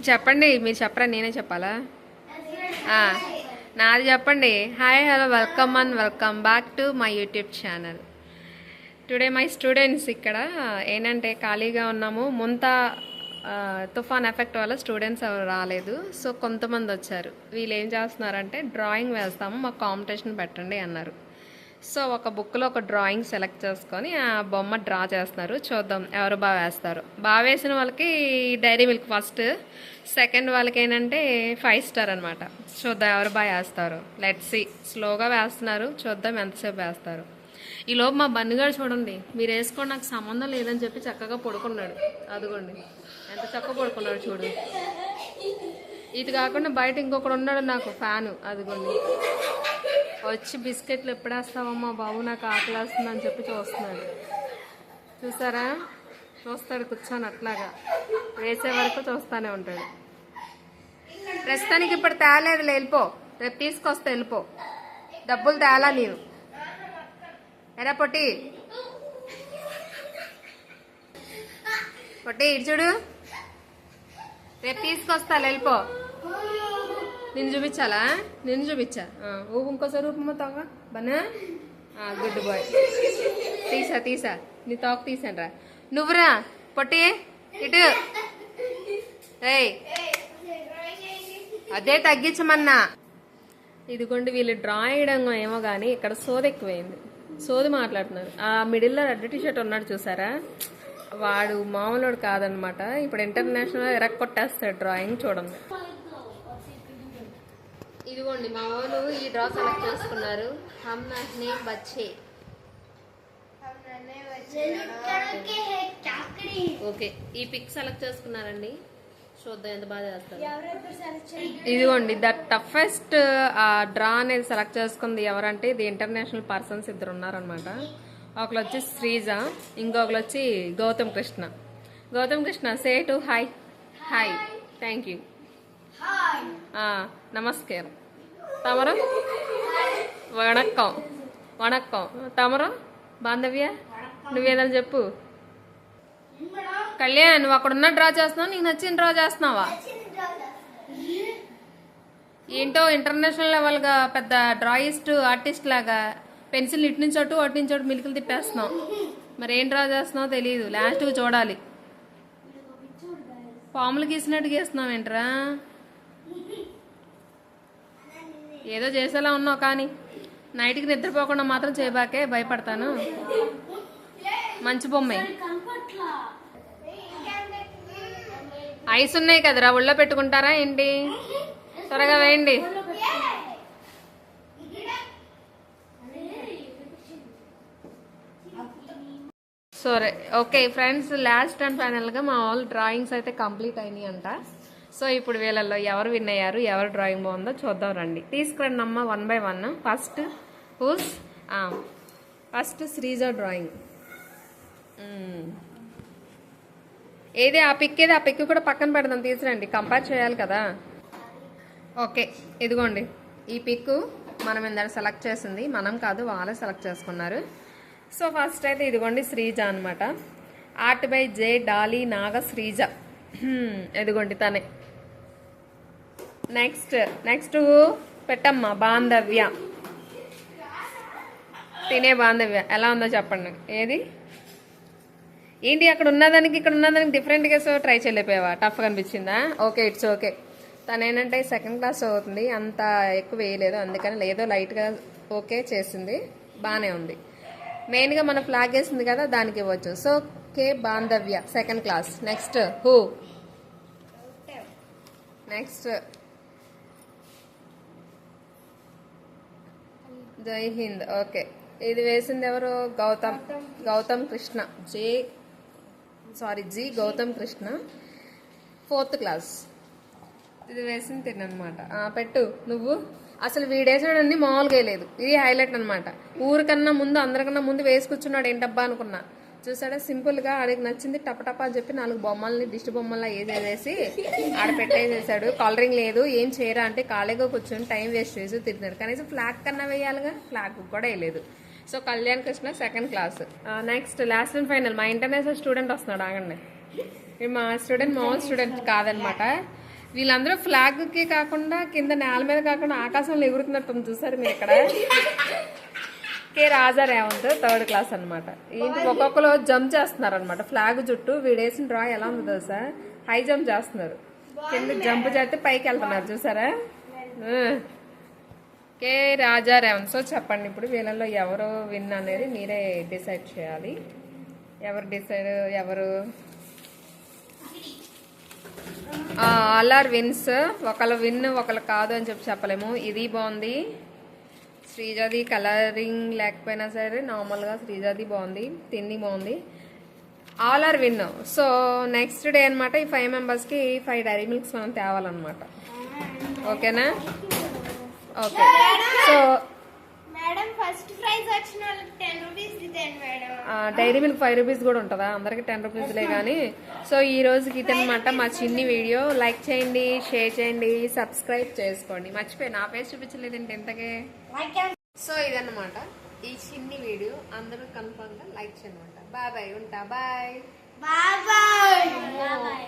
చెప్పండి, మీరు చెప్పరా నేనే చెప్పాలా? నాది చెప్పండి. Hi hello welcome and welcome back to my YouTube channel. Today my students ఇక్కడ ఏంటంటే ఖాళీగా ఉన్నాము. తుఫాన్ ఎఫెక్ట్ వల్ల స్టూడెంట్స్ ఎవరు రాలేదు. సో కొంతమంది వచ్చారు. వీళ్ళు ఏం చేస్తున్నారంటే డ్రాయింగ్ వేస్తాము, మాకు కాంపిటీషన్ పెట్టండి అన్నారు. సో ఒక బుక్లో ఒక డ్రాయింగ్ సెలెక్ట్ చేసుకొని ఆ బొమ్మ డ్రా చేస్తున్నారు. చూద్దాం ఎవరు బాగా వేస్తారు. బాగా వేసిన వాళ్ళకి డైరీ మిల్క్ ఫస్ట్, సెకండ్ వాళ్ళకి ఏంటంటే 5 స్టార్ అనమాట. చూద్దాం ఎవరు బాగా వేస్తారు. Let's see. స్లోగా వేస్తున్నారు, చూద్దాం ఎంతసేపు వేస్తారు. ఈలోపు మా బన్నిగాడు చూడండి, మీరు వేసుకోండి నాకు సంబంధం లేదని చెప్పి చక్కగా పడుకున్నాడు. అదిగోండి ఎంత చక్కగా పడుకున్నాడు చూడు. ఇది కాకుండా బయట ఇంకొకడు ఉన్నాడు నాకు ఫ్యాను. అదిగోండి వచ్చి బిస్కెట్లు ఎప్పుడేస్తావమ్మా బాబు నాకు ఆకలి వస్తుంది అని చెప్పి చూస్తున్నాడు. చూసారా, చూస్తాడు కూర్చొని అట్లాగా, వేసే వరకు చూస్తూనే ఉంటాడు. ప్రస్తుతానికి ఇప్పుడు తేలేదు, వెళ్ళిపో, రేపు తీసుకొస్తే వెళ్ళిపో, డబ్బులు తేలా నేను. ఎరా పొట్టి పొట్టి ఇటు చూడు, రేపు తీసుకొస్తా, వెళ్ళిపో. నిన్ను చూపించాలా? నిన్ను చూపించా. ఇంకోసారి రూపమ్మ తోక బనా. Good bye. తీసా నీ తోక తీసాను రా. నువ్వురా పొట్టి ఇటు. ఏయ్ అదే తగ్గించమన్నా. ఇదిగోండి వీళ్ళు డ్రా వేయడం ఏమో కానీ ఇక్కడ సోది ఎక్కువైంది. సోది మాట్లాడుతున్నారు. ఆ మిడిల్లో రెడ్ టీషర్ట్ ఉన్నాడు చూసారా, వాడు మామూలుడు కాదనమాట. ఇప్పుడు ఇంటర్నేషనల్ ఎరక్కొట్టేస్తాడు డ్రాయింగ్. చూడండి ఇదిగోండి మా వాళ్ళు ఈ డ్రా సెలెక్ట్ చేసుకున్నారు. హమ్ నహనే బచ్చే. ఓకే ఈ పిక్ సెలెక్ట్ చేసుకున్నారండి. చూద్దాం ఎంత బాగా చేస్తారు. ఇదిగోండి ద టఫెస్ట్ డ్రా అనేది సెలెక్ట్ చేసుకుంది ఎవరంటే ఇది ఇంటర్నేషనల్ పర్సన్స్ ఇద్దరు ఉన్నారనమాట. ఒకరు వచ్చి శ్రీజ, ఇంకొకరు వచ్చి Gautam Krishna. Gautam Krishna say to hi. Hi, thank you, నమస్కారం. తమరు వణక్కం. వణక్కం తమరు బాంధవ్య. నువ్వేదని చెప్పు. కళ్యాణ్ నువ్వు అక్కడున్న డ్రా చేస్తున్నావు, నీకు నచ్చిన డ్రా చేస్తున్నావా? ఏంటో ఇంటర్నేషనల్ లెవెల్గా పెద్ద డ్రాయిస్ట్ ఆర్టిస్ట్ లాగా పెన్సిల్ ఇటు నుంచి అటు అటు నుంచి అటు మిలికలు తిప్పేస్తున్నావు. మరి ఏం డ్రా చేస్తున్నావు తెలియదు, లాస్ట్కి చూడాలి. పాములు గీసినట్టు గీస్తున్నావు ఏంట్రా? ఏదో చేసేలా ఉన్నావు కానీ నైట్కి నిద్రపోకుండా మాత్రం చేయబాకే, భయపడతాను. మంచి బొమ్మే. ఐస్ ఉన్నాయి కదరా, ఒళ్ళో పెట్టుకుంటారా ఏంటి? త్వరగా వేయండి. సరే ఓకే ఫ్రెండ్స్, లాస్ట్ అండ్ ఫైనల్గా మా వాళ్ళు డ్రాయింగ్స్ అయితే కంప్లీట్ అయినాయి అంట. సో ఇప్పుడు వీళ్ళల్లో ఎవరు విన్ అయ్యారు, ఎవరు డ్రాయింగ్ బాగుందో చూద్దాం రండి. తీసుకురండి అమ్మ 1 by 1. First Sreeja drawing. ఏది ఆ పిక్, ఏది ఆ పిక్ కూడా పక్కన పెడదాం, తీసుకురండి, కంపేర్ చేయాలి కదా. ఓకే ఇదిగోండి ఈ పిక్ మనం ఇందాక సెలెక్ట్ చేసింది, మనం కాదు వాళ్ళే సెలెక్ట్ చేసుకున్నారు. సో ఫస్ట్ అయితే ఇదిగోండి శ్రీజ అనమాట. ఆర్ట్ బై జే డాలీ నాగ శ్రీజ. ఇదిగోండి తనే. నెక్స్ట్ పెట్టమ్మా బాంధవ్య. తినే బాంధవ్య ఎలా ఉందో చెప్పండి. ఏది ఏంటి అక్కడ ఉన్నదానికి ఇక్కడ ఉన్నదానికి డిఫరెంట్గా సో ట్రై చేయలేకపోయావా? టఫ్గా అనిపించిందా? Okay it's okay. తను ఏంటంటే 2nd క్లాస్ అవుతుంది, అంత ఎక్కువ వేయలేదు, అందుకని లేదో లైట్గా ఓకే చేసింది, బాగానే ఉంది. మెయిన్గా మన ఫ్లాగ్ వేసింది కదా దానికి ఇవ్వచ్చు. So K Bandhavya 2nd class. Next next Jai Hind. Okay ఇది వేసింది ఎవరు? Gautam Krishna. G Gautam Krishna 4th class. ఇది వేసింది తిన్నమాట. పెట్టు నువ్వు. అసలు వీడేసాడన్నీ మామూలుగా వేయలేదు, ఇది హైలైట్ అనమాట. ఊరికన్నా ముందు అందరికన్నా ముందు వేసి కూర్చున్నాడు, ఏంటబ్బా అనుకున్నా. చూసాడా సింపుల్గా ఆడికి నచ్చింది టపటపా అని చెప్పి 4 బొమ్మల్ని దిష్టి బొమ్మల్లా వేసేసి ఆడ పెట్టేసేసాడు. కలరింగ్ లేదు ఏం చేయరా అంటే ఖాళీగా కూర్చొని టైం వేస్ట్ చేసి తిరిగినాడు. కనీసం ఫ్లాగ్ కన్నా వేయాలిగా, ఫ్లాగ్ కూడా వేయలేదు. So Kalyan Krishna 2nd class. Next last and final మా ఇంటర్నేషనల్ స్టూడెంట్ వస్తున్నాడు, ఆగండి. మా స్టూడెంట్ మామూలు స్టూడెంట్ కాదనమాట. వీళ్ళందరూ ఫ్లాగ్ కి కాకుండా కింద నేల మీద కాకుండా ఆకాశంలో ఎగురుతున్నట్టు చూసారు మీరు ఇక్కడ. కే రాజా రేవంత్ 3rd క్లాస్ అనమాట. ఏంటి ఒక్కొక్కరు జంప్ చేస్తున్నారు అనమాట ఫ్లాగ్ చుట్టూ. వీడేసిన డ్రా ఎలా ఉంది తెలుసా, హై జంప్ చేస్తున్నారు. కింద జంప్ చేస్తే పైకి వెళ్తున్నారు చూసారా. కే రాజా రేవంత్. సో చెప్పండి ఇప్పుడు వీళ్ళల్లో ఎవరు విన్ అనేది మీరే డిసైడ్ చేయాలి. ఎవరు ఆల్ ఆర్ విన్స్. ఒకళ్ళు విన్ ఒకళ్ళు కాదు అని చెప్పలేము. ఇది బాగుంది, శ్రీజాది కలరింగ్ లేకపోయినా సరే నార్మల్గా శ్రీజాది బాగుంది, తిండి బాగుంది. All are win. So next day అనమాట ఈ 5 మెంబర్స్కి 5 డైరీ మిల్క్స్ మనం తేవాలన్నమాట. ఓకేనా? ఓకే. సో ఫస్ట్ ప్రైజ్ వచ్చిన వాళ్ళకి 10 రూపీస్ ఇచ్చేయండి మేడం. డైరీ మిల్క్ 5 రూపీస్ కూడా ఉంటుందా? అందరికి 10 రూపీస్లే కానీ. సో ఈ రోజుకి ఇదనమాట మా చిన్ని వీడియో. లైక్ చేయండి, షేర్ చేయండి, సబ్స్క్రైబ్ చేసుకోండి. మర్చిపోయి నా ఫేస్ చూపించలేదంటే ఎంతకే. సో ఇదన్నమాట ఈ చిన్ని వీడియో. అందరూ కన్ఫర్మ్ గా లైక్ చేయండి. బాయ్ బాయ్, ఉంటా. Bye bye bye.